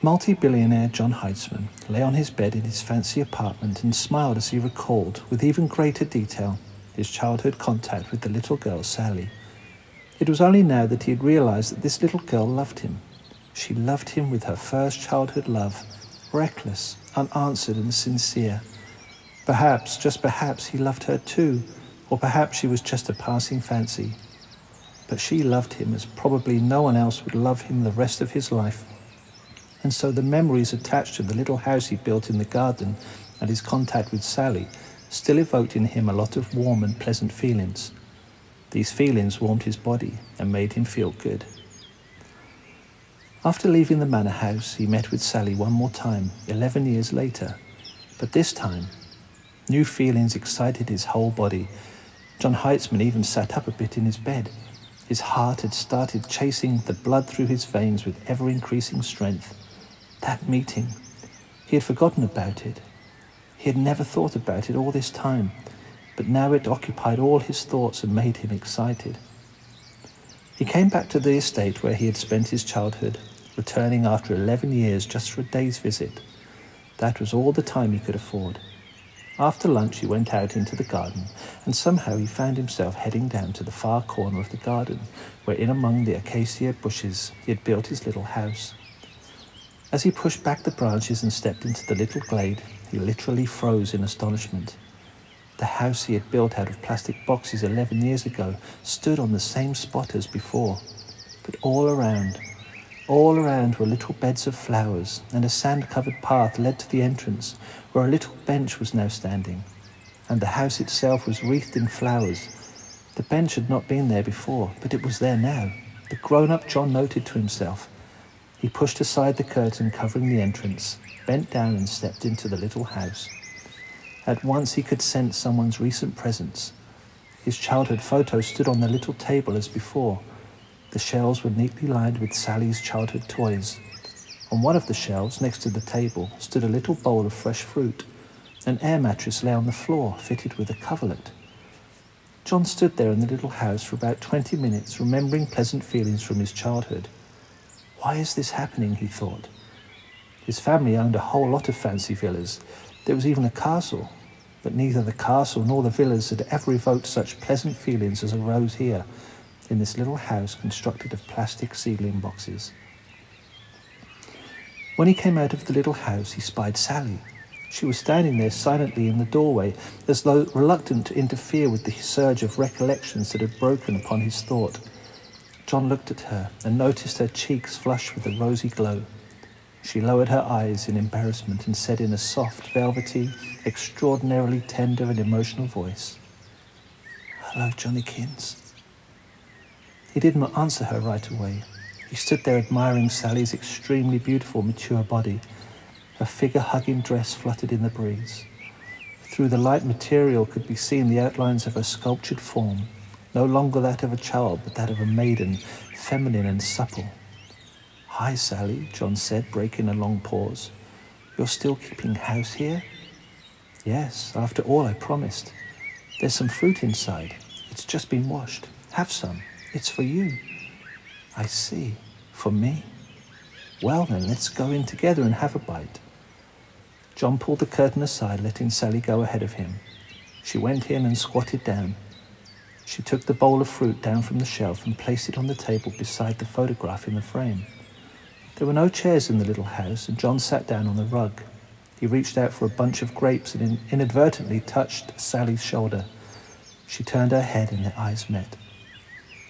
Multi-billionaire John Heitzman lay on his bed in his fancy apartment and smiled as he recalled, with even greater detail, his childhood contact with the little girl Sally. It was only now that he had realized that this little girl loved him. She loved him with her first childhood love, reckless, unanswered and sincere. Perhaps, just perhaps, he loved her too, or perhaps she was just a passing fancy. But she loved him as probably no one else would love him the rest of his life. And so the memories attached to the little house he built in the garden and his contact with Sally still evoked in him a lot of warm and pleasant feelings. These feelings warmed his body and made him feel good. After leaving the manor house, he met with Sally one more time, 11 years later. But this time, new feelings excited his whole body. John Heitzman even sat up a bit in his bed. His heart had started chasing the blood through his veins with ever-increasing strength. That meeting, he had forgotten about it. He had never thought about it all this time, but now it occupied all his thoughts and made him excited. He came back to the estate where he had spent his childhood, returning after 11 years just for a day's visit. That was all the time he could afford. After lunch, he went out into the garden, and somehow he found himself heading down to the far corner of the garden, where in among the acacia bushes he had built his little house. As he pushed back the branches and stepped into the little glade, he literally froze in astonishment. The house he had built out of plastic boxes 11 years ago stood on the same spot as before, but all around were little beds of flowers, and a sand-covered path led to the entrance, where a little bench was now standing, and the house itself was wreathed in flowers. The bench had not been there before, but it was there now. The grown-up John noted to himself. He pushed aside the curtain covering the entrance, bent down and stepped into the little house. At once he could sense someone's recent presence. His childhood photo stood on the little table as before. The shelves were neatly lined with Sally's childhood toys. On one of the shelves, next to the table, stood a little bowl of fresh fruit. An air mattress lay on the floor, fitted with a coverlet. John stood there in the little house for about 20 minutes, remembering pleasant feelings from his childhood. Why is this happening, he thought. His family owned a whole lot of fancy villas. There was even a castle, but neither the castle nor the villas had ever evoked such pleasant feelings as arose here, in this little house constructed of plastic seedling boxes. When he came out of the little house, he spied Sally. She was standing there silently in the doorway, as though reluctant to interfere with the surge of recollections that had broken upon his thought. John looked at her and noticed her cheeks flushed with a rosy glow. She lowered her eyes in embarrassment and said in a soft, velvety, extraordinarily tender and emotional voice, "Hello, Johnnykins." He did not answer her right away. He stood there admiring Sally's extremely beautiful, mature body. Her figure-hugging dress fluttered in the breeze. Through the light material could be seen the outlines of her sculptured form, no longer that of a child, but that of a maiden, feminine and supple. "Hi, Sally," John said, breaking a long pause. "You're still keeping house here?" "Yes, after all I promised. There's some fruit inside. It's just been washed. Have some. It's for you." "I see. For me? Well then, let's go in together and have a bite." John pulled the curtain aside, letting Sally go ahead of him. She went in and squatted down. She took the bowl of fruit down from the shelf and placed it on the table beside the photograph in the frame. There were no chairs in the little house, and John sat down on the rug. He reached out for a bunch of grapes and inadvertently touched Sally's shoulder. She turned her head and their eyes met.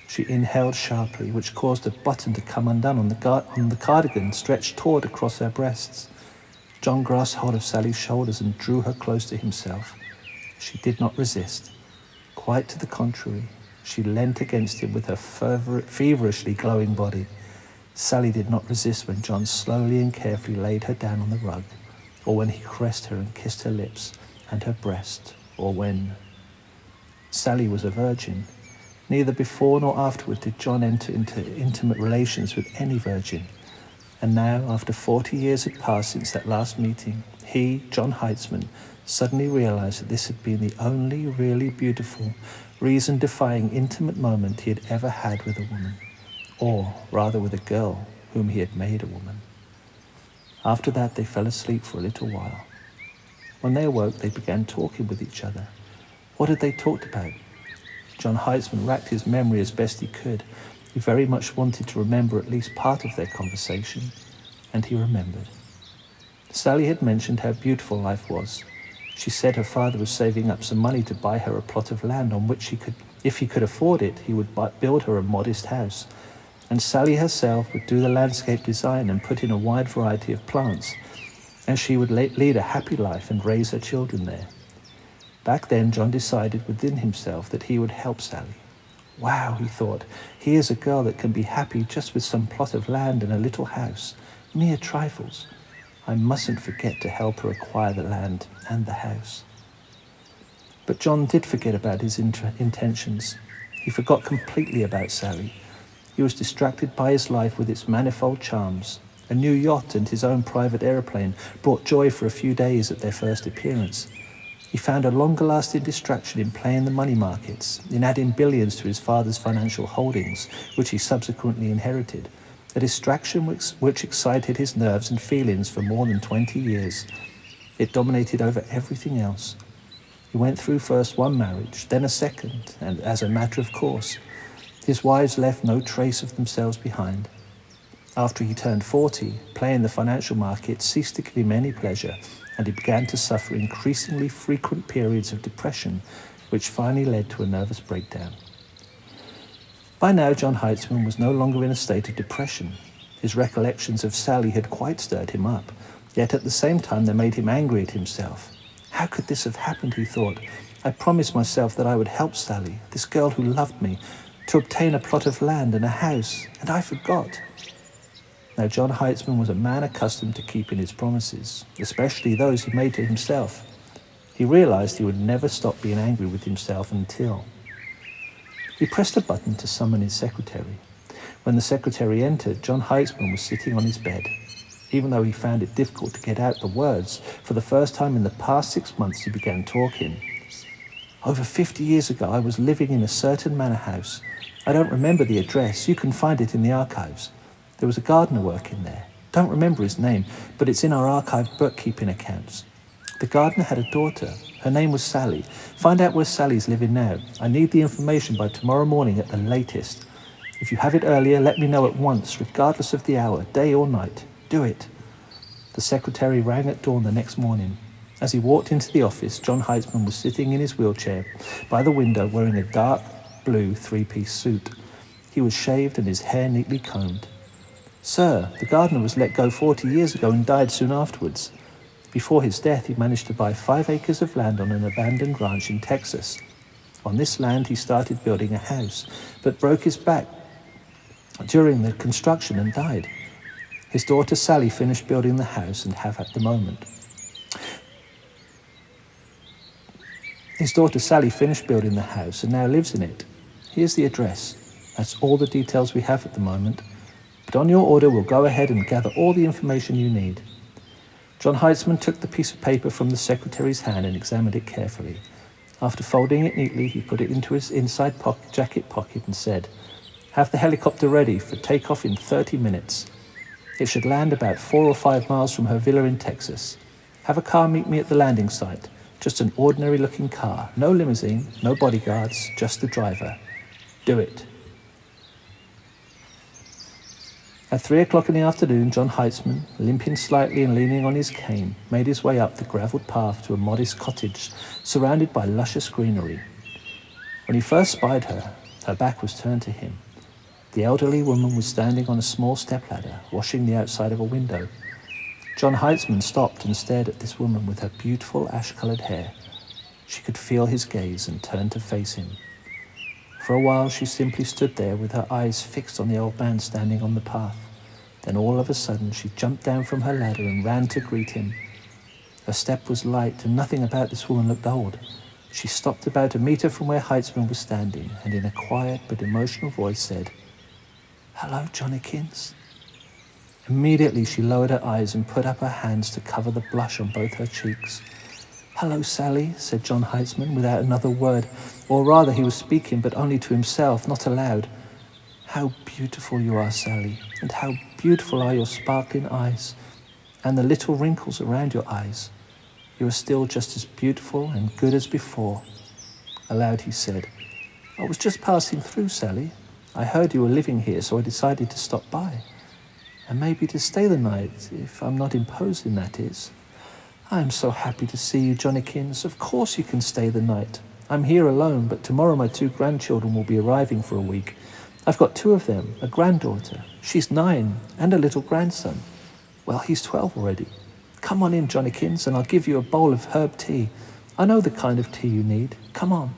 She inhaled sharply, which caused a button to come undone on the cardigan stretched taut across her breasts. John grasped hold of Sally's shoulders and drew her close to himself. She did not resist. Quite to the contrary, she leant against him with her feverishly glowing body. Sally did not resist when John slowly and carefully laid her down on the rug, or when he caressed her and kissed her lips and her breast, or when... Sally was a virgin. Neither before nor afterward did John enter into intimate relations with any virgin. And now, after 40 years had passed since that last meeting, he, John Heitzman, suddenly realized that this had been the only really beautiful, reason-defying intimate moment he had ever had with a woman, or rather with a girl whom he had made a woman. After that, they fell asleep for a little while. When they awoke, they began talking with each other. What had they talked about? John Heitzman racked his memory as best he could. He very much wanted to remember at least part of their conversation, and he remembered. Sally had mentioned how beautiful life was. She said her father was saving up some money to buy her a plot of land on which if he could afford it, he would build her a modest house. And Sally herself would do the landscape design and put in a wide variety of plants, and she would lead a happy life and raise her children there. Back then, John decided within himself that he would help Sally. Wow, he thought, here's a girl that can be happy just with some plot of land and a little house, mere trifles. I mustn't forget to help her acquire the land and the house. But John did forget about his intentions. He forgot completely about Sally. He was distracted by his life with its manifold charms. A new yacht and his own private aeroplane brought joy for a few days at their first appearance. He found a longer-lasting distraction in playing the money markets, in adding billions to his father's financial holdings, which he subsequently inherited, a distraction which excited his nerves and feelings for more than 20 years. It dominated over everything else. He went through first one marriage, then a second, and as a matter of course, his wives left no trace of themselves behind. After he turned 40, playing the financial market ceased to give him any pleasure, and he began to suffer increasingly frequent periods of depression, which finally led to a nervous breakdown. By now, John Heitzman was no longer in a state of depression. His recollections of Sally had quite stirred him up, yet at the same time they made him angry at himself. How could this have happened, he thought. I promised myself that I would help Sally, this girl who loved me, to obtain a plot of land and a house, and I forgot. Now, John Heitzman was a man accustomed to keeping his promises, especially those he made to himself. He realized he would never stop being angry with himself until... He pressed a button to summon his secretary. When the secretary entered, John Heitzman was sitting on his bed. Even though he found it difficult to get out the words, for the first time in the past 6 months he began talking. Over 50 years ago, I was living in a certain manor house. I don't remember the address. You can find it in the archives. There was a gardener working there. Don't remember his name, but it's in our archived bookkeeping accounts. The gardener had a daughter. Her name was Sally. Find out where Sally's living now. I need the information by tomorrow morning at the latest. If you have it earlier, let me know at once, regardless of the hour, day or night. Do it. The secretary rang at dawn the next morning. As he walked into the office, John Heitzman was sitting in his wheelchair by the window wearing a dark blue three-piece suit. He was shaved and his hair neatly combed. Sir, the gardener was let go 40 years ago and died soon afterwards. Before his death, he managed to buy 5 acres of land on an abandoned ranch in Texas. On this land, he started building a house, but broke his back during the construction and died. His daughter Sally finished building the house and have at the moment. His daughter Sally finished building the house and now lives in it. Here's the address. That's all the details we have at the moment. But on your order, we'll go ahead and gather all the information you need. John Heitzman took the piece of paper from the secretary's hand and examined it carefully. After folding it neatly, he put it into his inside jacket pocket and said, "Have the helicopter ready for takeoff in 30 minutes. It should land about 4 or 5 miles from her villa in Texas. Have a car meet me at the landing site. Just an ordinary-looking car. No limousine, no bodyguards, just the driver. Do it." At 3 o'clock in the afternoon, John Heitzman, limping slightly and leaning on his cane, made his way up the gravelled path to a modest cottage surrounded by luscious greenery. When he first spied her, her back was turned to him. The elderly woman was standing on a small stepladder, washing the outside of a window. John Heitzman stopped and stared at this woman with her beautiful ash-coloured hair. She could feel his gaze and turned to face him. For a while she simply stood there with her eyes fixed on the old man standing on the path. Then all of a sudden she jumped down from her ladder and ran to greet him. Her step was light and nothing about this woman looked old. She stopped about a metre from where Heitzman was standing and in a quiet but emotional voice said, "Hello, Johnnykins." Immediately she lowered her eyes and put up her hands to cover the blush on both her cheeks. "Hello, Sally," said John Heitzman without another word, or rather he was speaking but only to himself, not aloud. "How beautiful you are, Sally, and how beautiful are your sparkling eyes. and the little wrinkles around your eyes. You are still just as beautiful and good as before." Aloud he said, "I was just passing through, Sally. I heard you were living here, so I decided to stop by. And maybe to stay the night, if I'm not imposing, that is. I am so happy to see you, Johnnykins. Of course you can stay the night. I'm here alone, but tomorrow my 2 grandchildren will be arriving for a week. I've got 2 of them, a granddaughter. She's 9, and a little grandson. Well, he's 12 already. Come on in, Johnnykins, and I'll give you a bowl of herb tea. I know the kind of tea you need. Come on."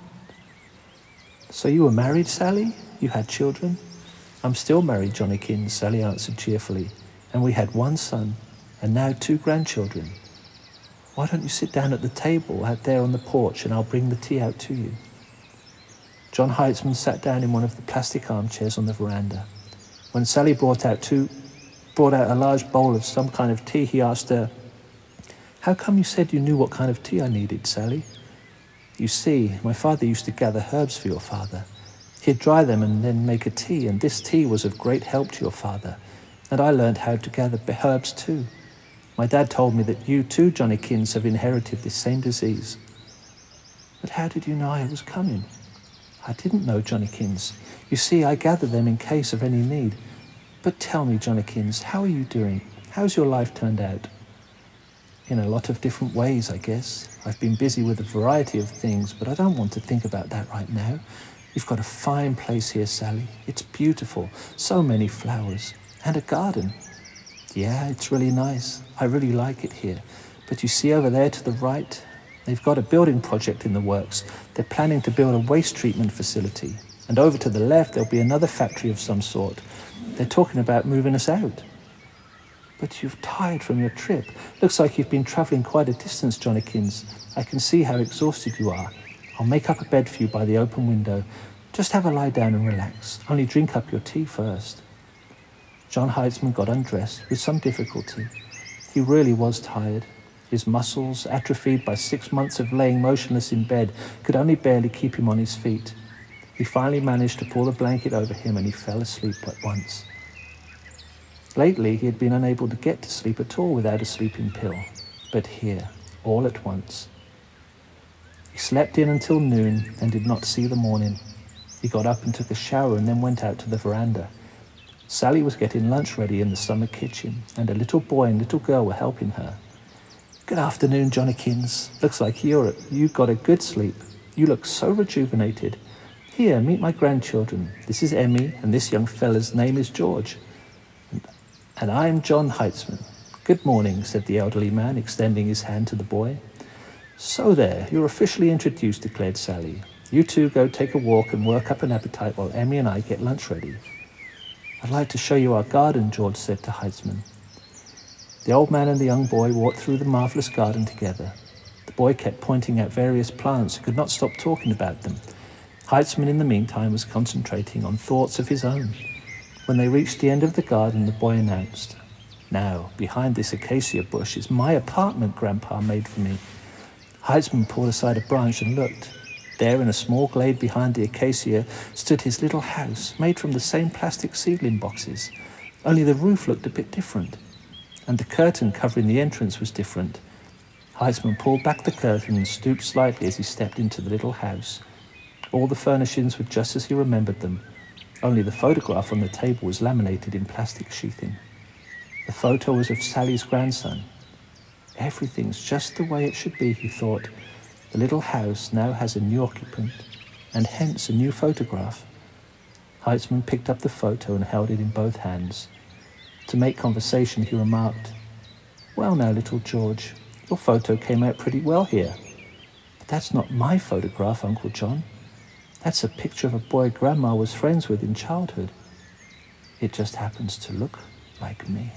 "So you were married, Sally? You had children?" "I'm still married, Johnnykins," Sally answered cheerfully. "And we had 1 son, and now 2 grandchildren. Why don't you sit down at the table out there on the porch and I'll bring the tea out to you?" John Heitzman sat down in one of the plastic armchairs on the veranda. When Sally brought out a large bowl of some kind of tea, he asked her, "How come you said you knew what kind of tea I needed, Sally?" "You see, my father used to gather herbs for your father. He'd dry them and then make a tea, and this tea was of great help to your father. And I learned how to gather herbs too. My dad told me that you too, Johnnykins, have inherited this same disease." "But how did you know I was coming?" "I didn't know, Johnnykins. You see, I gather them in case of any need. But tell me, Johnnykins, how are you doing? How's your life turned out?" "In a lot of different ways, I guess. I've been busy with a variety of things, but I don't want to think about that right now. You've got a fine place here, Sally. It's beautiful. So many flowers. And a garden." "Yeah, it's really nice. I really like it here. But you see over there to the right? They've got a building project in the works. They're planning to build a waste treatment facility. And over to the left, there'll be another factory of some sort. They're talking about moving us out." "But you're tired from your trip. Looks like you've been travelling quite a distance, Johnnykins. I can see how exhausted you are. I'll make up a bed for you by the open window. Just have a lie down and relax. Only drink up your tea first." John Heitzman got undressed with some difficulty. He really was tired. His muscles, atrophied by 6 months of laying motionless in bed, could only barely keep him on his feet. He finally managed to pull the blanket over him and he fell asleep at once. Lately, he had been unable to get to sleep at all without a sleeping pill. But here, all at once. He slept in until noon and did not see the morning. He got up and took a shower and then went out to the veranda. Sally was getting lunch ready in the summer kitchen, and a little boy and little girl were helping her. "Good afternoon, Johnnykins. Looks like you got a good sleep. You look so rejuvenated. Here, meet my grandchildren. This is Emmy, and this young fella's name is George. And I'm John Heitzman." "Good morning," said the elderly man, extending his hand to the boy. "So there, you're officially introduced," declared Sally. "You two go take a walk and work up an appetite while Emmy and I get lunch ready." "I'd like to show you our garden," George said to Heitzman. The old man and the young boy walked through the marvellous garden together. The boy kept pointing out various plants and could not stop talking about them. Heitzman, in the meantime, was concentrating on thoughts of his own. When they reached the end of the garden, the boy announced, "Now, behind this acacia bush is my apartment Grandpa made for me." Heitzman pulled aside a branch and looked. There, in a small glade behind the acacia, stood his little house, made from the same plastic seedling boxes. Only the roof looked a bit different, and the curtain covering the entrance was different. Heitzman pulled back the curtain and stooped slightly as he stepped into the little house. All the furnishings were just as he remembered them, only the photograph on the table was laminated in plastic sheathing. The photo was of Sally's grandson. Everything's just the way it should be, he thought. The little house now has a new occupant, and hence a new photograph. Heitzman picked up the photo and held it in both hands. To make conversation, he remarked, "Well now, little George, your photo came out pretty well here. But that's not my photograph, Uncle John. That's a picture of a boy Grandma was friends with in childhood. It just happens to look like me."